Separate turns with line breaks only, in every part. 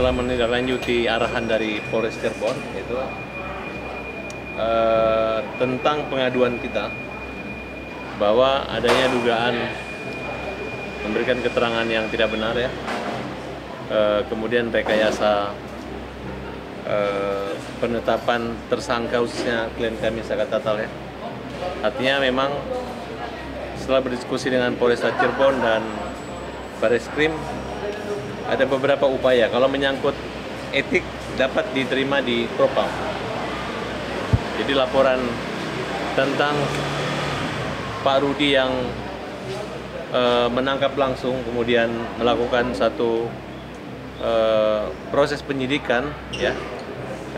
setelah menindaklanjuti arahan dari Polres Cirebon itu tentang pengaduan kita bahwa adanya dugaan memberikan keterangan yang tidak benar ya, kemudian rekayasa penetapan tersangka khususnya klien kami Saka Tatal ya. Artinya memang setelah berdiskusi dengan Polresta Cirebon dan Bareskrim, ada beberapa upaya kalau menyangkut etik dapat diterima di Propam. Jadi laporan tentang Pak Rudi yang menangkap langsung kemudian melakukan satu proses penyidikan ya.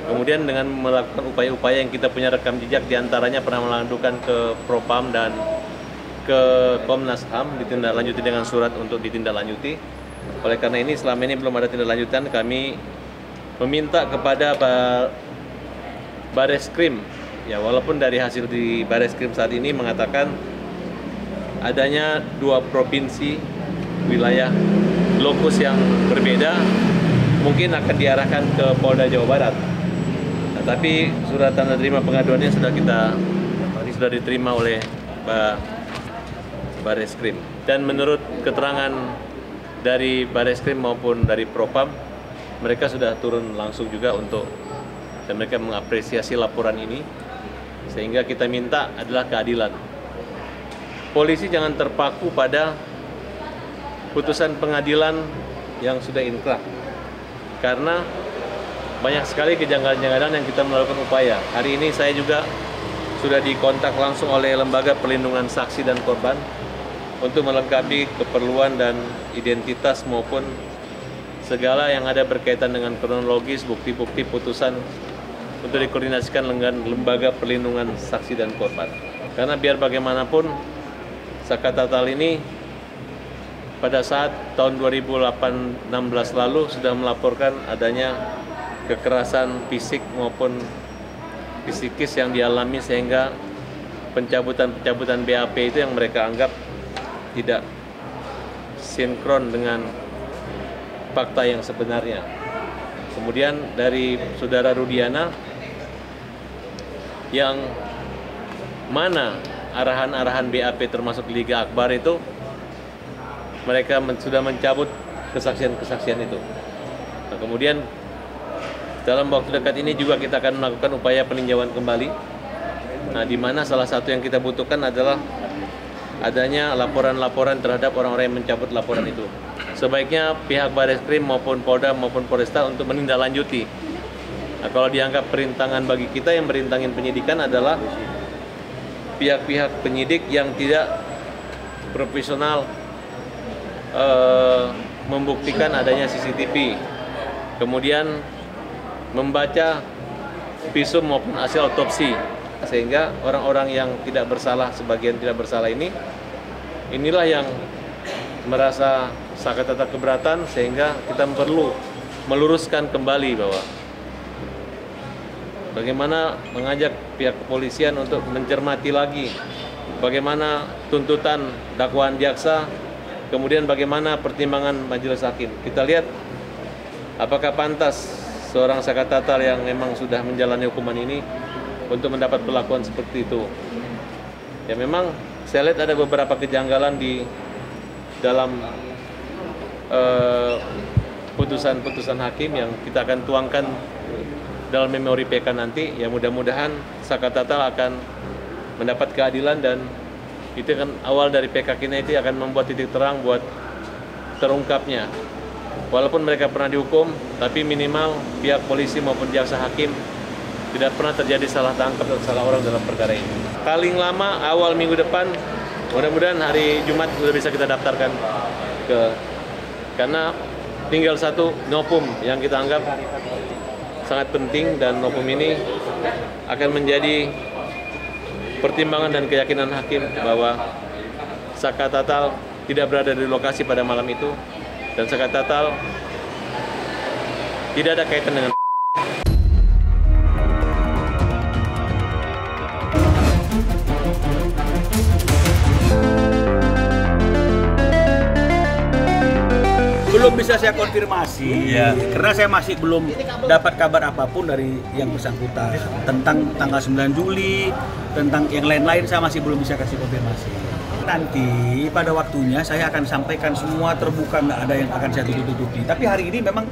Kemudian dengan melakukan upaya-upaya yang kita punya rekam jejak, diantaranya pernah melakukan ke Propam dan ke Komnas HAM, ditindaklanjuti dengan surat untuk ditindaklanjuti. Oleh karena ini selama ini belum ada tindak lanjutan, kami meminta kepada Bareskrim ya, walaupun dari hasil di Bareskrim saat ini mengatakan adanya 2 provinsi wilayah lokus yang berbeda, mungkin akan diarahkan ke Polda Jawa Barat. Nah, tapi surat tanda terima pengaduannya sudah diterima oleh Bareskrim. Dan menurut keterangan dari Bareskrim maupun dari Propam, mereka sudah turun langsung juga dan mereka mengapresiasi laporan ini, sehingga kita minta adalah keadilan. Polisi jangan terpaku pada putusan pengadilan yang sudah inkrah, karena banyak sekali kejanggalan-kejanggalan yang kita melakukan upaya. Hari ini saya juga sudah dikontak langsung oleh Lembaga Perlindungan Saksi dan Korban untuk melengkapi keperluan dan identitas maupun segala yang ada berkaitan dengan kronologis, bukti-bukti putusan untuk dikoordinasikan dengan Lembaga Perlindungan Saksi dan Korban. Karena biar bagaimanapun Saka Tatal ini pada saat tahun 2016 lalu sudah melaporkan adanya kekerasan fisik maupun psikis yang dialami, sehingga pencabutan BAP itu yang mereka anggap tidak sinkron dengan fakta yang sebenarnya. Kemudian dari saudara Rudiana, yang mana arahan-arahan BAP termasuk Liga Akbar itu, mereka sudah mencabut kesaksian-kesaksian itu. Nah, kemudian dalam waktu dekat ini juga kita akan melakukan upaya peninjauan kembali. Nah, di mana salah satu yang kita butuhkan adalah adanya laporan-laporan terhadap orang-orang yang mencabut laporan itu. Sebaiknya pihak Bareskrim maupun Polda maupun Polresta untuk menindaklanjuti. Nah, kalau dianggap perintangan bagi kita, yang merintangin penyidikan adalah pihak-pihak penyidik yang tidak profesional membuktikan adanya CCTV, kemudian membaca visum maupun hasil otopsi, sehingga orang-orang yang tidak bersalah, sebagian tidak bersalah inilah yang merasa Saka Tatal keberatan, sehingga kita perlu meluruskan kembali bahwa bagaimana mengajak pihak kepolisian untuk mencermati lagi bagaimana tuntutan dakwaan jaksa, kemudian bagaimana pertimbangan majelis hakim. Kita lihat apakah pantas seorang Saka Tatal yang memang sudah menjalani hukuman ini untuk mendapat perlakuan seperti itu. Ya, memang saya lihat ada beberapa kejanggalan di dalam putusan-putusan hakim yang kita akan tuangkan dalam memori PK nanti. Ya, mudah-mudahan Saka Tatal akan mendapat keadilan, dan itu kan awal dari PK kita itu akan membuat titik terang buat terungkapnya. Walaupun mereka pernah dihukum, tapi minimal pihak polisi maupun jaksa hakim tidak pernah terjadi salah tangkap dan salah orang dalam perkara ini. Paling lama awal minggu depan, mudah-mudahan hari Jumat sudah bisa kita daftarkan karena tinggal satu novum yang kita anggap sangat penting, dan novum ini akan menjadi pertimbangan dan keyakinan hakim bahwa Saka Tatal tidak berada di lokasi pada malam itu, dan Saka Tatal tidak ada kaitan dengan
belum bisa saya konfirmasi, karena saya masih belum dapat kabar apapun dari yang bersangkutan tentang tanggal 9 Juli, tentang yang lain-lain saya masih belum bisa kasih konfirmasi. Nanti pada waktunya saya akan sampaikan semua terbuka, nggak ada yang akan saya tutup-tutupi. Tapi hari ini memang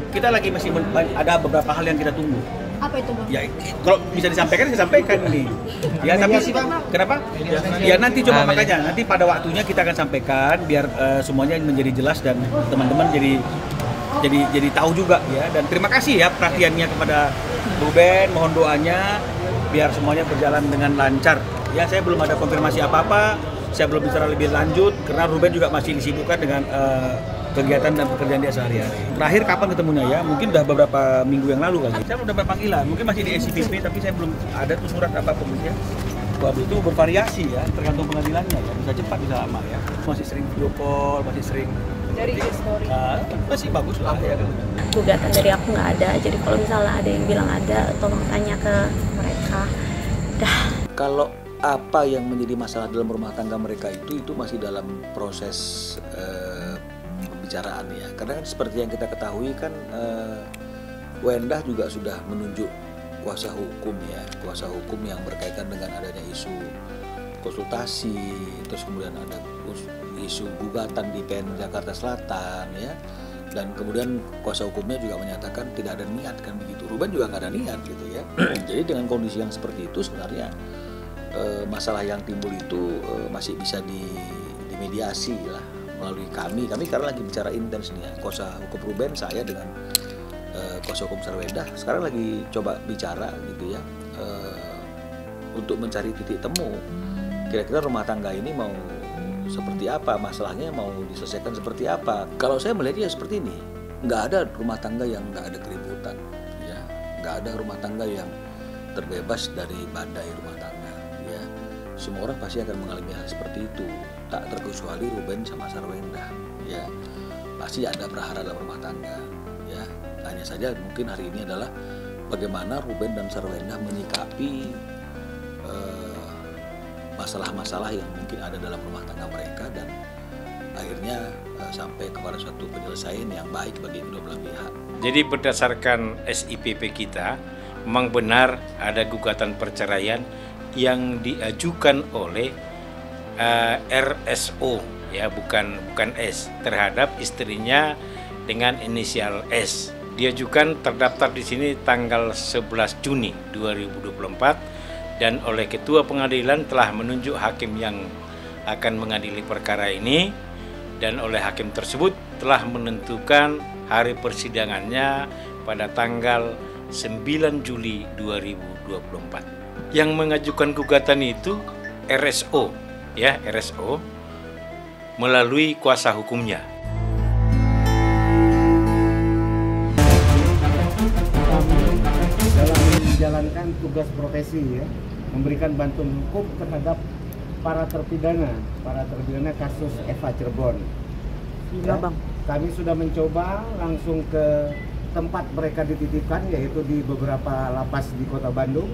kita lagi masih ada beberapa hal yang kita tunggu.
Apa itu, Bang?
Ya, kalau bisa disampaikan, saya sampaikan nih. Ya, tapi kenapa? Ya nanti coba makanya, nanti pada waktunya kita akan sampaikan biar semuanya menjadi jelas dan teman-teman jadi tahu juga ya. Dan terima kasih ya perhatiannya kepada Ruben, mohon doanya biar semuanya berjalan dengan lancar. Ya, saya belum ada konfirmasi apa-apa, saya belum bicara lebih lanjut karena Ruben juga masih disibukkan dengan kegiatan dan pekerjaan dia sehari-hari. Terakhir kapan ketemunya ya? Mungkin udah beberapa minggu yang lalu kali. Saya udah berpanggilan, mungkin masih di SCTV tapi saya belum ada tuh surat apapun ya. Waduh, itu bervariasi ya, tergantung pengadilannya ya. Bisa cepat, bisa lama ya. Masih sering video call, masih sering
Dari story.
Masih bagus lah ya.
Gugatan dari aku nggak ada, jadi kalau misalnya ada yang bilang ada, tolong tanya ke mereka. Dah.
Kalau apa yang menjadi masalah dalam rumah tangga mereka itu masih dalam proses pembicaraan ya, karena kan seperti yang kita ketahui kan Wendah juga sudah menunjuk kuasa hukum ya, kuasa hukum yang berkaitan dengan adanya isu konsultasi, terus kemudian ada isu gugatan di PN Jakarta Selatan ya, dan kemudian kuasa hukumnya juga menyatakan tidak ada niat kan begitu. Ruben juga nggak ada niat gitu ya. Jadi dengan kondisi yang seperti itu sebenarnya masalah yang timbul itu masih bisa dimediasi lah melalui kami karena lagi bicara intens nih ya, kuasa hukum Ruben, saya dengan kuasa hukum Sarwendah sekarang lagi coba bicara gitu ya, untuk mencari titik temu kira-kira rumah tangga ini mau seperti apa, masalahnya mau diselesaikan seperti apa. Kalau saya melihatnya seperti ini, nggak ada rumah tangga yang nggak ada keributan ya, nggak ada rumah tangga yang terbebas dari badai rumah tangga ya. Semua orang pasti akan mengalami hal seperti itu, tak terkecuali Ruben sama Sarwendah ya. Pasti ada prahara dalam rumah tangga ya. Hanya saja mungkin hari ini adalah bagaimana Ruben dan Sarwendah menyikapi masalah-masalah yang mungkin ada dalam rumah tangga mereka dan akhirnya sampai kepada suatu penyelesaian yang baik bagi kedua belah pihak.
Jadi berdasarkan SIPP kita memang benar ada gugatan perceraian yang diajukan oleh RSO ya, bukan S, terhadap istrinya dengan inisial S. Diajukan terdaftar di sini tanggal 11 Juni 2024 dan oleh Ketua Pengadilan telah menunjuk hakim yang akan mengadili perkara ini, dan oleh hakim tersebut telah menentukan hari persidangannya pada tanggal 9 Juli 2024. Yang mengajukan gugatan itu RSO ya, RSO melalui kuasa hukumnya.
Dalam menjalankan tugas profesi ya, memberikan bantuan hukum terhadap para terpidana kasus Eva Cirebon. Ya, kami sudah mencoba langsung ke tempat mereka dititipkan, yaitu di beberapa lapas di Kota Bandung.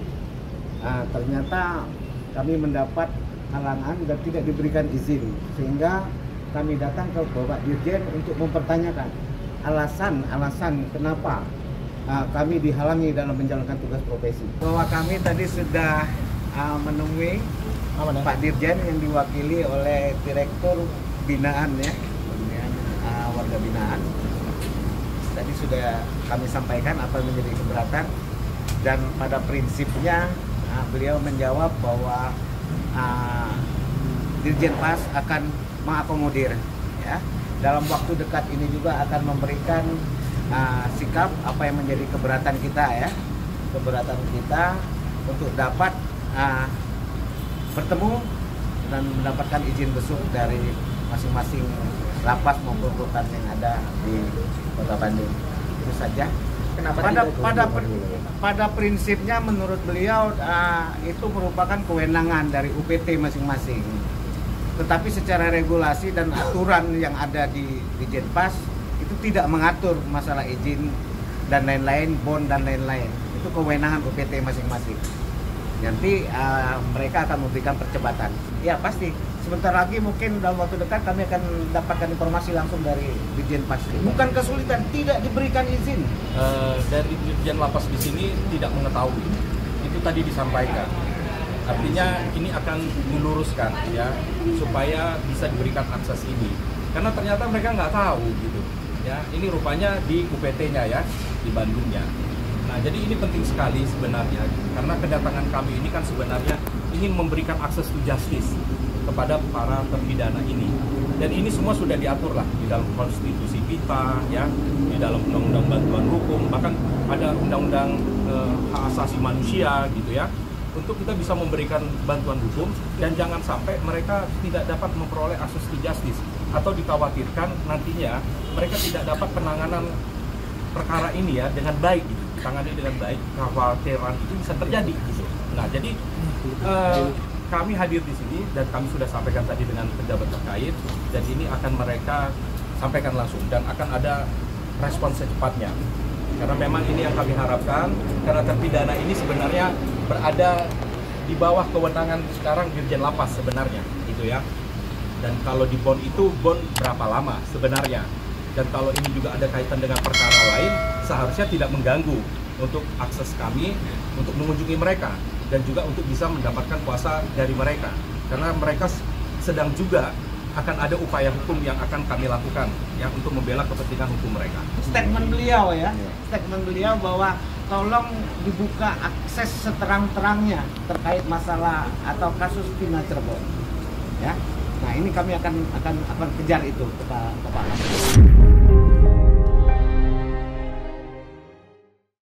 Nah, ternyata kami mendapat halangan dan tidak diberikan izin, sehingga kami datang ke Bapak Dirjen untuk mempertanyakan alasan kenapa kami dihalangi dalam menjalankan tugas profesi. Bahwa kami tadi sudah menemui Pak Dirjen yang diwakili oleh Direktur Binaan ya, warga binaan. Tadi sudah kami sampaikan apa yang menjadi keberatan, dan pada prinsipnya beliau menjawab bahwa Dirjen Pas akan mengakomodir ya. Dalam waktu dekat ini juga akan memberikan sikap apa yang menjadi keberatan kita untuk dapat bertemu dan mendapatkan izin besuk dari masing-masing lapas maupun rutan yang ada di Kota Bandung. Itu saja. Pada prinsipnya menurut beliau itu merupakan kewenangan dari UPT masing-masing. Tetapi secara regulasi dan aturan yang ada di Jenpas itu tidak mengatur masalah izin dan lain-lain, bond dan lain-lain. Itu kewenangan UPT masing-masing. nanti mereka akan memberikan percepatan. Ya pasti. Sebentar lagi mungkin dalam waktu dekat kami akan dapatkan informasi langsung dari Dirjen Paskrim. Bukan kesulitan, tidak diberikan izin.
Dari Dirjen Lapas di sini tidak mengetahui. Itu tadi disampaikan. Artinya ini akan diluruskan ya supaya bisa diberikan akses ini. Karena ternyata mereka nggak tahu gitu. Ya, ini rupanya di UPT-nya ya, di Bandungnya. Nah, jadi ini penting sekali sebenarnya karena kedatangan kami ini kan sebenarnya ingin memberikan akses to justice kepada para terpidana ini. Dan ini semua sudah diatur lah di dalam konstitusi kita ya, di dalam undang-undang bantuan hukum, bahkan ada undang-undang hak asasi manusia gitu ya. Untuk kita bisa memberikan bantuan hukum dan jangan sampai mereka tidak dapat memperoleh akses to justice atau dikhawatirkan nantinya mereka tidak dapat penanganan perkara ini ya dengan baik gitu. Tangani dengan baik, kekhawatiran itu bisa terjadi gitu. Nah, jadi kami hadir di sini dan kami sudah sampaikan tadi dengan pejabat terkait dan ini akan mereka sampaikan langsung dan akan ada respon secepatnya. Karena memang ini yang kami harapkan karena terpidana ini sebenarnya berada di bawah kewenangan sekarang Dirjen Lapas sebenarnya gitu ya. Dan kalau di BON itu BON berapa lama sebenarnya. Dan kalau ini juga ada kaitan dengan perkara lain seharusnya tidak mengganggu untuk akses kami untuk mengunjungi mereka dan juga untuk bisa mendapatkan kuasa dari mereka karena mereka sedang juga akan ada upaya hukum yang akan kami lakukan ya untuk membela kepentingan hukum mereka.
Statement beliau ya, statement beliau bahwa tolong dibuka akses seterang-terangnya terkait masalah atau kasus Vina Cirebon. Ya. Nah, ini kami akan kejar itu Pak.